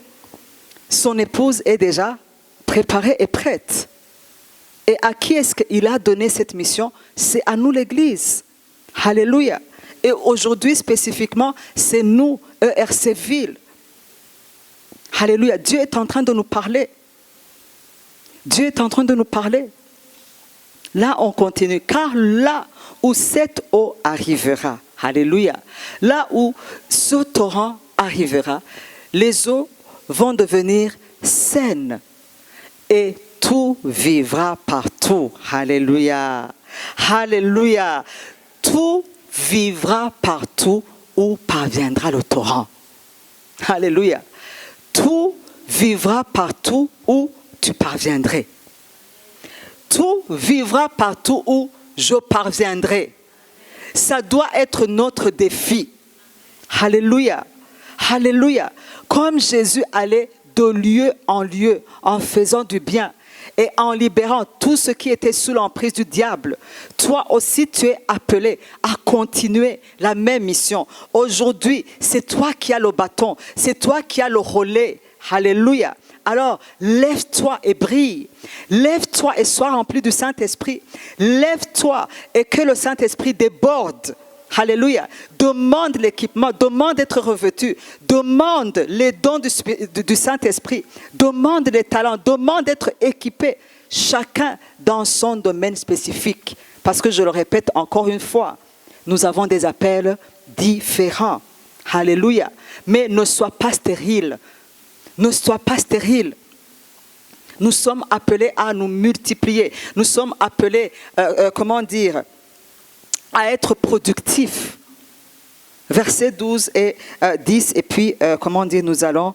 [SPEAKER 1] son épouse est déjà préparée et prête. Et à qui est-ce qu'il a donné cette mission? C'est à nous, l'Église. Alléluia. Et aujourd'hui, spécifiquement, c'est nous, ERC Ville. Alléluia. Dieu est en train de nous parler. Dieu est en train de nous parler. Là, on continue. Car là où cette eau arrivera, alléluia, là où ce torrent arrivera, les eaux vont devenir saines et tout vivra partout. Alléluia. Alléluia. Tout vivra partout où parviendra le torrent. Alléluia. Tout vivra partout où tu parviendrais. Tout vivra partout où je parviendrai. Ça doit être notre défi. Alléluia. Alléluia. Comme Jésus allait de lieu en lieu en faisant du bien et en libérant tout ce qui était sous l'emprise du diable, toi aussi tu es appelé à continuer la même mission. Aujourd'hui, c'est toi qui as le bâton, c'est toi qui as le relais. Alléluia. Alors, lève-toi et brille. Lève-toi et sois rempli du Saint-Esprit. Lève-toi et que le Saint-Esprit déborde. Alléluia. Demande l'équipement, demande d'être revêtu, demande les dons du Saint-Esprit, demande les talents, demande d'être équipé, chacun dans son domaine spécifique. Parce que je le répète encore une fois, nous avons des appels différents. Alléluia. Mais ne sois pas stérile. Ne sois pas stérile. Nous sommes appelés à nous multiplier. Nous sommes appelés, à être productifs. Versets 12 et 10, et puis, nous allons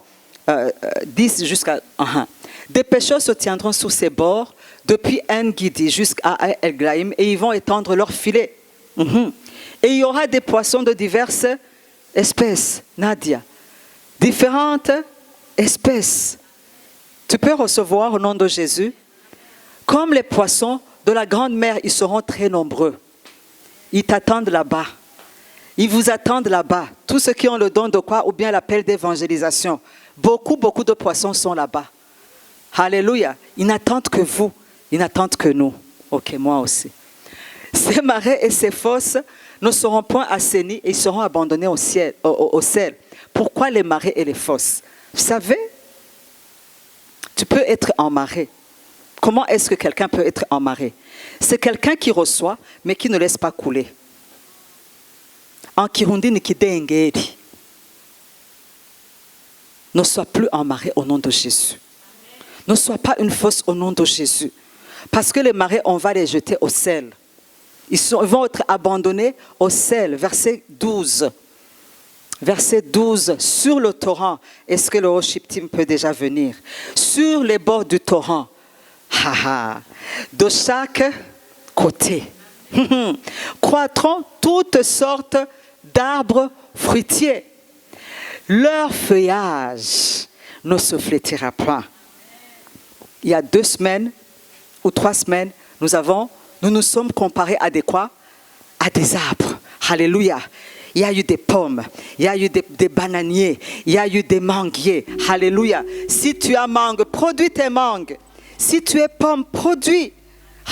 [SPEAKER 1] 10 jusqu'à 1. Des pêcheurs se tiendront sur ces bords, depuis En-Gidi jusqu'à El-Glaïm, et ils vont étendre leurs filets. Et il y aura des poissons de diverses espèces, Nadia. Différentes espèces. Tu peux recevoir au nom de Jésus. Comme les poissons de la grande mer, ils seront très nombreux. Ils t'attendent là-bas. Ils vous attendent là-bas. Tous ceux qui ont le don de quoi, ou bien l'appel d'évangélisation. Beaucoup de poissons sont là-bas. Alléluia. Ils n'attendent que vous. Ils n'attendent que nous. Ok, moi aussi. Ces marais et ces fosses ne seront point assainis et ils seront abandonnés au sel. Pourquoi les marais et les fosses? Vous savez, tu peux être en marée. Comment est-ce que quelqu'un peut être en marée? C'est quelqu'un qui reçoit, mais qui ne laisse pas couler. En Kirundi, Nikidengeri. Ne sois plus en marée au nom de Jésus. Ne sois pas une fosse au nom de Jésus. Parce que les marais, on va les jeter au sel. Ils vont être abandonnés au sel. Verset 12. Verset 12. Sur le torrent. Est-ce que le Roshiptim peut déjà venir? Sur les bords du torrent. De chaque côté. Croîtront toutes sortes d'arbres fruitiers. Leur feuillage ne se flétrira point. Il y a 2 semaines ou 3 semaines, nous nous sommes comparés à des quoi? À des arbres. Alléluia. Il y a eu des pommes, il y a eu des bananiers, il y a eu des manguiers. Alléluia. Si tu as mangue, produis tes mangues. Si tu es pomme, produis.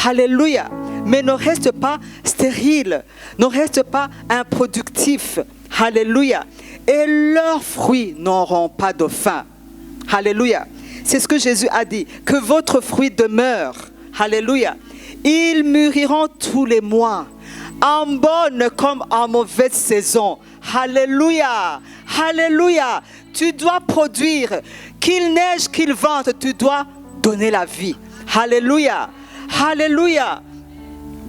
[SPEAKER 1] Alléluia. Mais ne reste pas stérile, ne reste pas improductif. Alléluia. Et leurs fruits n'auront pas de fin. Alléluia. C'est ce que Jésus a dit. Que votre fruit demeure. Alléluia. Ils mûriront tous les mois. en bonne comme en mauvaise saison. Alléluia, alléluia. Tu dois produire, qu'il neige, qu'il vente, tu dois donner la vie. Alléluia, alléluia.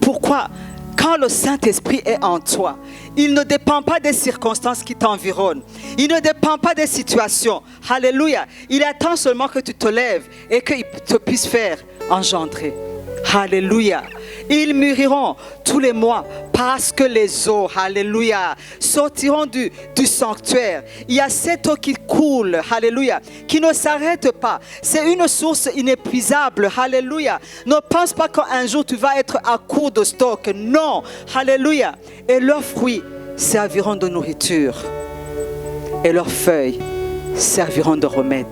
[SPEAKER 1] Pourquoi? Quand le Saint-Esprit est en toi, il ne dépend pas des circonstances qui t'environnent. Il ne dépend pas des situations. Alléluia. Il attend seulement que tu te lèves et qu'il te puisse faire engendrer. Alléluia. Ils mûriront tous les mois parce que les eaux, alléluia, sortiront du sanctuaire. Il y a cette eau qui coule, alléluia, qui ne s'arrête pas. C'est une source inépuisable, alléluia. Ne pense pas qu'un jour tu vas être à court de stock. Non, alléluia. Et leurs fruits serviront de nourriture. Et leurs feuilles serviront de remède.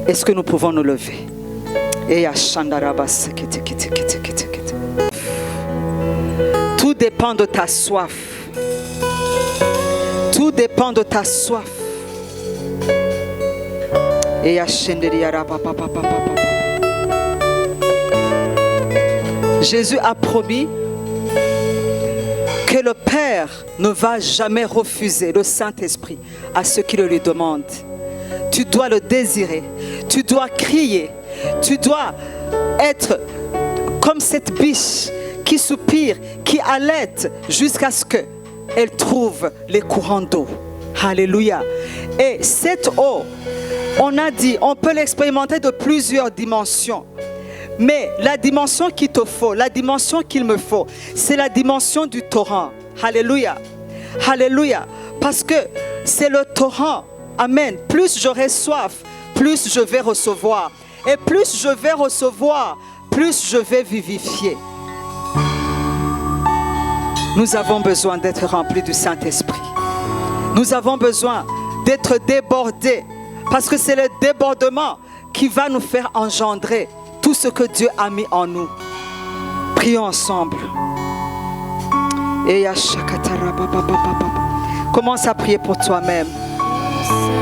[SPEAKER 1] Est-ce que nous pouvons nous lever? Et tout dépend de ta soif. Tout dépend de ta soif. Et Jésus a promis que le Père ne va jamais refuser le Saint-Esprit à ceux qui le lui demandent. Tu dois le désirer. Tu dois crier. Tu dois être comme cette biche qui soupire, qui allaite jusqu'à ce qu'elle trouve les courants d'eau. Alléluia. Et cette eau, on a dit, on peut l'expérimenter de plusieurs dimensions. Mais la dimension qu'il te faut, la dimension qu'il me faut, c'est la dimension du torrent. Alléluia. Alléluia. Parce que c'est le torrent. Amen. Plus j'aurai soif, plus je vais recevoir. Et plus je vais recevoir, plus je vais vivifier. Nous avons besoin d'être remplis du Saint-Esprit. Nous avons besoin d'être débordés. Parce que c'est le débordement qui va nous faire engendrer tout ce que Dieu a mis en nous. Prions ensemble. Commence à prier pour toi-même.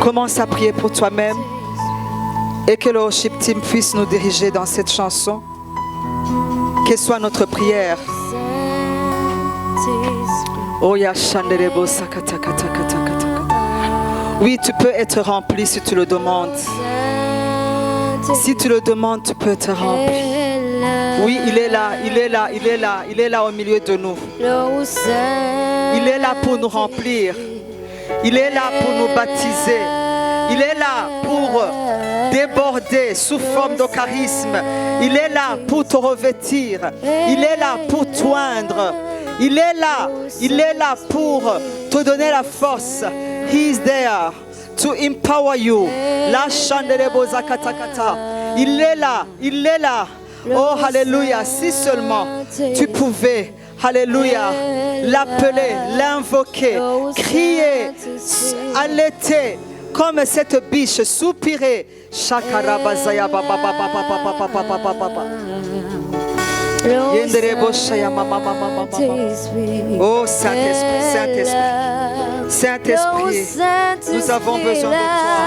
[SPEAKER 1] Commence à prier pour toi-même. Et que le worship team puisse nous diriger dans cette chanson. Quelle soit notre prière. Oui, tu peux être rempli si tu le demandes. Si tu le demandes, tu peux être rempli. Oui, il est là, il est là, il est là, il est là au milieu de nous. Il est là pour nous remplir. Il est là pour nous baptiser. Il est là pour déborder sous forme de charisme. Il est là pour te revêtir. Il est là pour t'oindre. Il est là pour te donner la force. He is there to empower you. La chandelebo zakatakata. Il est là. Oh, alléluia. Si seulement tu pouvais, alléluia, l'appeler, l'invoquer, crier, allaiter, comme cette biche, soupirer. Shakarabazaya baba baba baba baba baba baba. Oh Saint-Esprit, Saint-Esprit, Saint-Esprit, nous avons besoin de toi.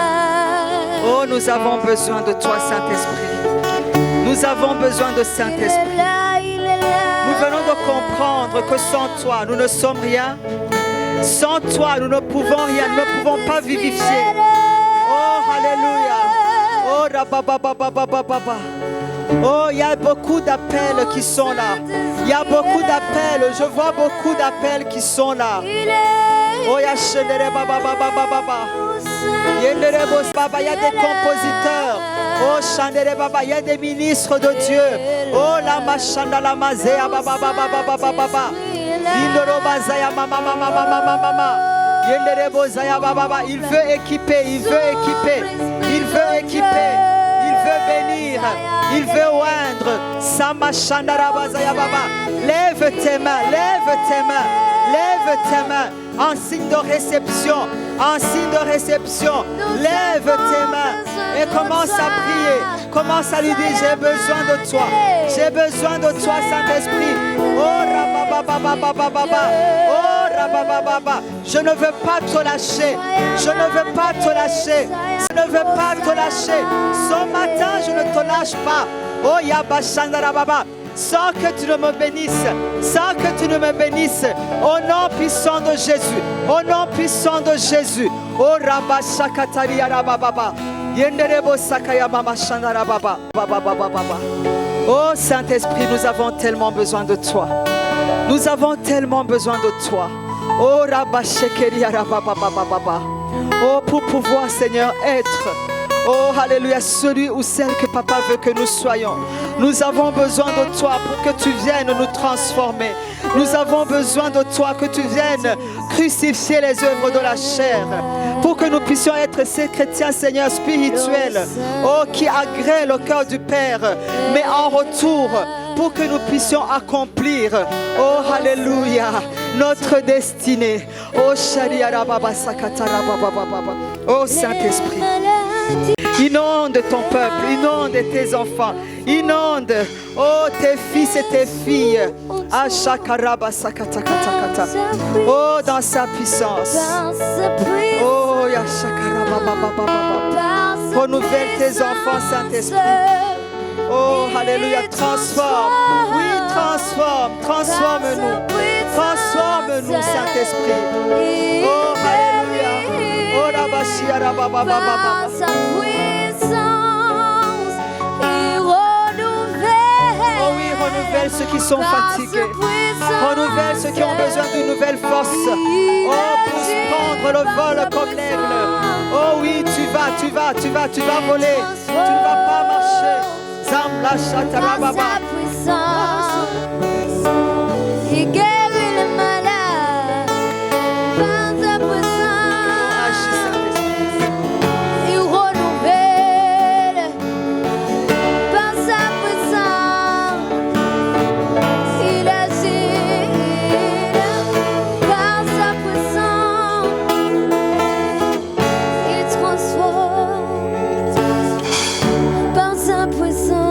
[SPEAKER 1] Oh, nous avons besoin de toi, Saint-Esprit. Nous avons besoin de Saint-Esprit. Nous venons de comprendre que sans toi, nous ne sommes rien. Sans toi, nous ne pouvons rien, nous ne pouvons pas vivifier. Oh, alléluia. Oh, rabababababababa. Oh, il y a beaucoup d'appels qui sont là. Il y a beaucoup d'appels. Je vois beaucoup d'appels qui sont là. Oh, il y a il y a des compositeurs. Oh, Chandere Baba, il y a des ministres de Dieu. Oh, la machanda la mazea baba baba baba baba. Indoro bazaya mama mama mama mama. Yendere bozaya baba. Il veut équiper, il veut équiper, il veut équiper, il veut bénir, il veut oindre. Sama Chandara bazaya baba. Lève tes mains, lève tes mains, lève tes mains. En signe de réception, en signe de réception, lève tes mains et commence à prier. Commence à lui dire, j'ai besoin de toi. J'ai besoin de toi, Saint-Esprit. Oh, rababababababa. Oh, rababababa. Je ne veux pas te lâcher. Je ne veux pas te lâcher. Je ne veux pas te lâcher. Ce matin, je ne te lâche pas. Oh, yabashandarababa. sans que tu ne me bénisses, sans que tu ne me bénisses. Au nom puissant de Jésus, au nom puissant de Jésus. Oh Rabba Shakatari Arababa. Yenderebo Sakaya Mama Shandara Baba. Oh Saint-Esprit, nous avons tellement besoin de toi. Nous avons tellement besoin de toi. Oh Rabba Shekeri Arababa. Oh, pour pouvoir, Seigneur, être, oh, alléluia, celui ou celle que Papa veut que nous soyons. Nous avons besoin de toi pour que tu viennes nous transformer. Nous avons besoin de toi, que tu viennes crucifier les œuvres de la chair, pour que nous puissions être ces chrétiens, Seigneur, spirituels, oh, qui agréent le cœur du Père, mais en retour, pour que nous puissions accomplir, oh, alléluia, notre destinée. Oh, oh Saint-Esprit, inonde ton peuple, inonde tes enfants, inonde, oh, tes fils et tes filles. Oh, dans sa puissance. Oh, renouvelle tes enfants, Saint-Esprit. Oh, alléluia, transforme. Oui, transforme-nous. Transforme-nous, Saint-Esprit. Oh, alléluia. Oh, Rabashia, Rabababa. Oh oui, renouvelle ceux qui sont fatigués. Renouvelle ceux qui ont besoin d'une nouvelle force. Oh, pour prendre le vol comme l'aigle. Oh oui, tu vas voler. Tu ne vas pas marcher. Zambla Shatarababa.
[SPEAKER 2] Il guérit les malades par sa puissance. Il renouvelle par sa puissance. Il agit par sa puissance. Il transforme par sa puissance.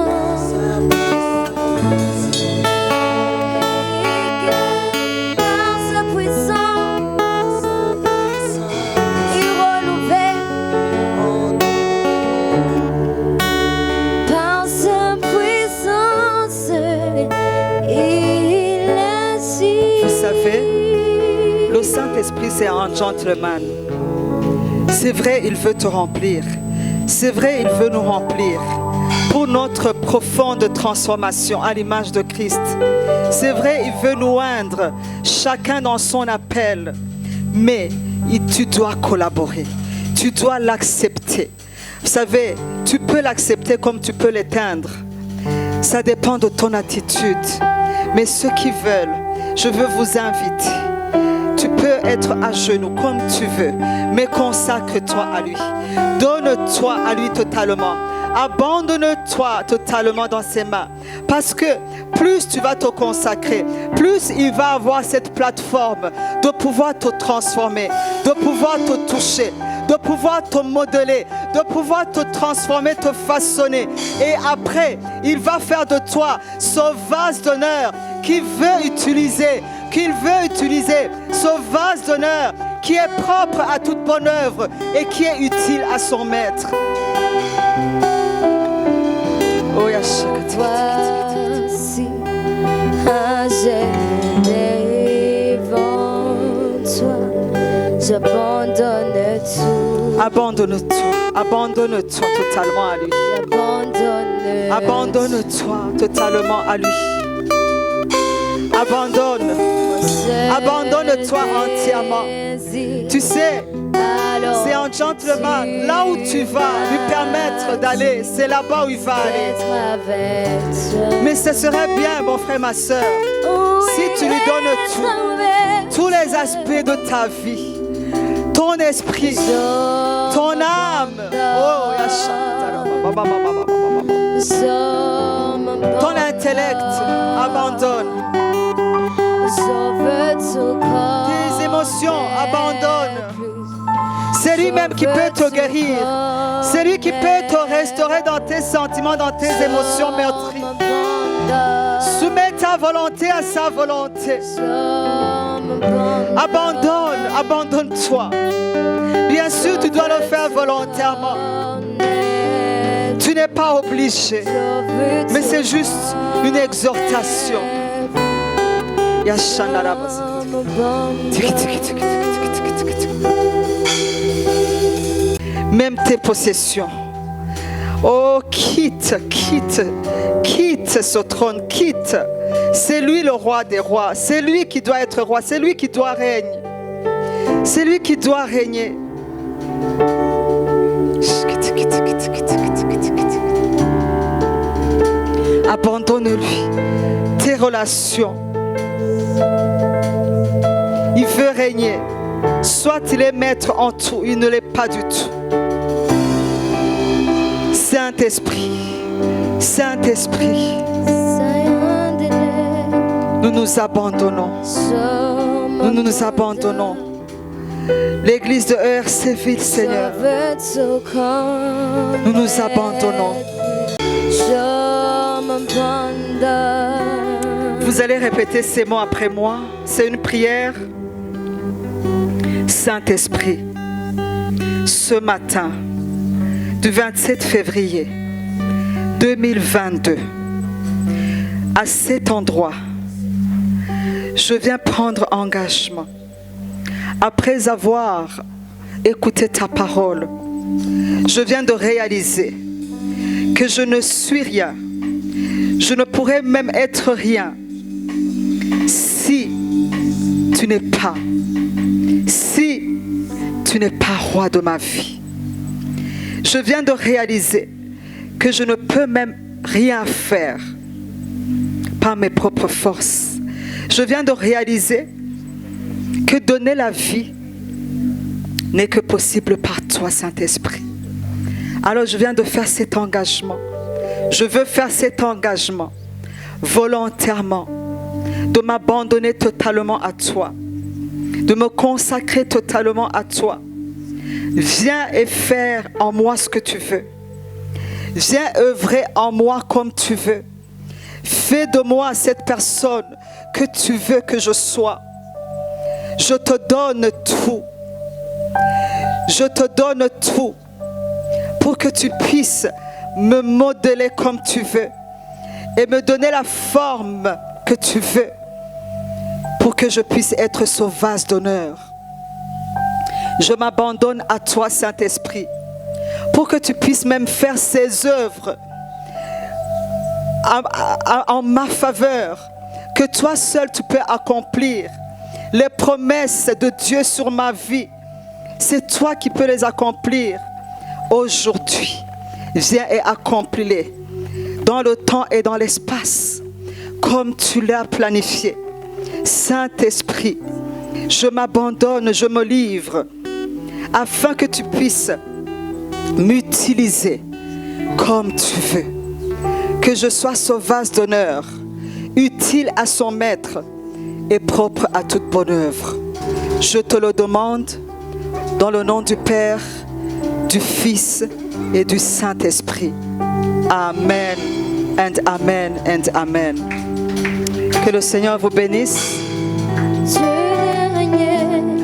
[SPEAKER 1] Le Saint-Esprit, c'est un gentleman. C'est vrai, il veut te remplir. C'est vrai, il veut nous remplir pour notre profonde transformation à l'image de Christ. C'est vrai, il veut nous oindre, chacun dans son appel. Mais tu dois collaborer. Tu dois l'accepter. Vous savez, tu peux l'accepter comme tu peux l'éteindre. Ça dépend de ton attitude. Mais ceux qui veulent, je veux vous inviter. Tu peux être à genoux comme tu veux, mais consacre-toi à lui. Donne-toi à lui totalement. Abandonne-toi totalement dans ses mains. Parce que plus tu vas te consacrer, plus il va avoir cette plateforme de pouvoir te transformer, de pouvoir te toucher, de pouvoir te modeler, de pouvoir te transformer, te façonner. Et après, il va faire de toi ce vase d'honneur qu'il veut utiliser, ce vase d'honneur qui est propre à toute bonne œuvre et qui est utile à son maître. Oh,
[SPEAKER 2] Voici un j'ai devant toi, j'abandonne tout.
[SPEAKER 1] Abandonne-toi totalement à lui. Abandonne-toi totalement à lui. Abandonne-toi entièrement. Tu sais, c'est un gentleman. Là où tu vas lui permettre d'aller, c'est là-bas où il va aller. Mais ce serait bien, mon frère, ma soeur, si tu lui donnes tous les aspects de ta vie, ton esprit, ton âme, ton intellect, abandonne. Tes émotions, abandonne. C'est lui-même qui peut te guérir. C'est lui qui peut te restaurer dans tes sentiments, dans tes émotions meurtries. Soumets ta volonté à sa volonté. Abandonne-toi. Bien sûr, tu dois le faire volontairement. Tu n'es n'es pas obligé, mais c'est juste une exhortation. Même tes possessions. Oh, quitte ce trône, quitte. C'est lui le roi des rois. C'est lui qui doit être roi. C'est lui qui doit régner. C'est lui qui doit régner. Abandonne-lui tes relations. Il veut régner. Soit il est maître en tout, il ne l'est pas du tout. Saint-Esprit, Saint-Esprit, nous nous abandonnons. Nous nous abandonnons. L'église de Herseville, Seigneur, nous nous abandonnons. Vous allez répéter ces mots après moi. C'est une prière. Saint-Esprit, ce matin du 27 février 2022, à cet endroit, je viens prendre engagement. Après avoir écouté ta parole, je viens de réaliser que je ne suis rien. Je ne pourrais même être rien si tu n'es pas roi de ma vie. Je viens de réaliser que je ne peux même rien faire par mes propres forces. Je viens de réaliser que donner la vie n'est que possible par toi, Saint-Esprit. Alors je viens de faire cet engagement. Je veux faire cet engagement volontairement, de m'abandonner totalement à toi, de me consacrer totalement à toi. Viens et faire en moi ce que tu veux. Viens œuvrer en moi comme tu veux. Fais de moi cette personne que tu veux que je sois. Je te donne tout. Je te donne tout pour que tu puisses me modeler comme tu veux et me donner la forme que tu veux pour que je puisse être ce vase d'honneur. Je m'abandonne à toi, Saint-Esprit, pour que tu puisses même faire ces œuvres en ma faveur, que toi seul tu peux accomplir. Les promesses de Dieu sur ma vie, c'est toi qui peux les accomplir aujourd'hui. Viens et accomplis-les dans le temps et dans l'espace, comme tu l'as planifié. Saint-Esprit, je m'abandonne, je me livre, afin que tu puisses m'utiliser comme tu veux. Que je sois ce vase d'honneur, utile à son maître et propre à toute bonne œuvre. Je te le demande dans le nom du Père, du Fils et du Saint-Esprit. Amen and amen and amen. Que le Seigneur vous bénisse.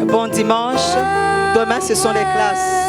[SPEAKER 1] Bon dimanche. Demain, ce sont les classes.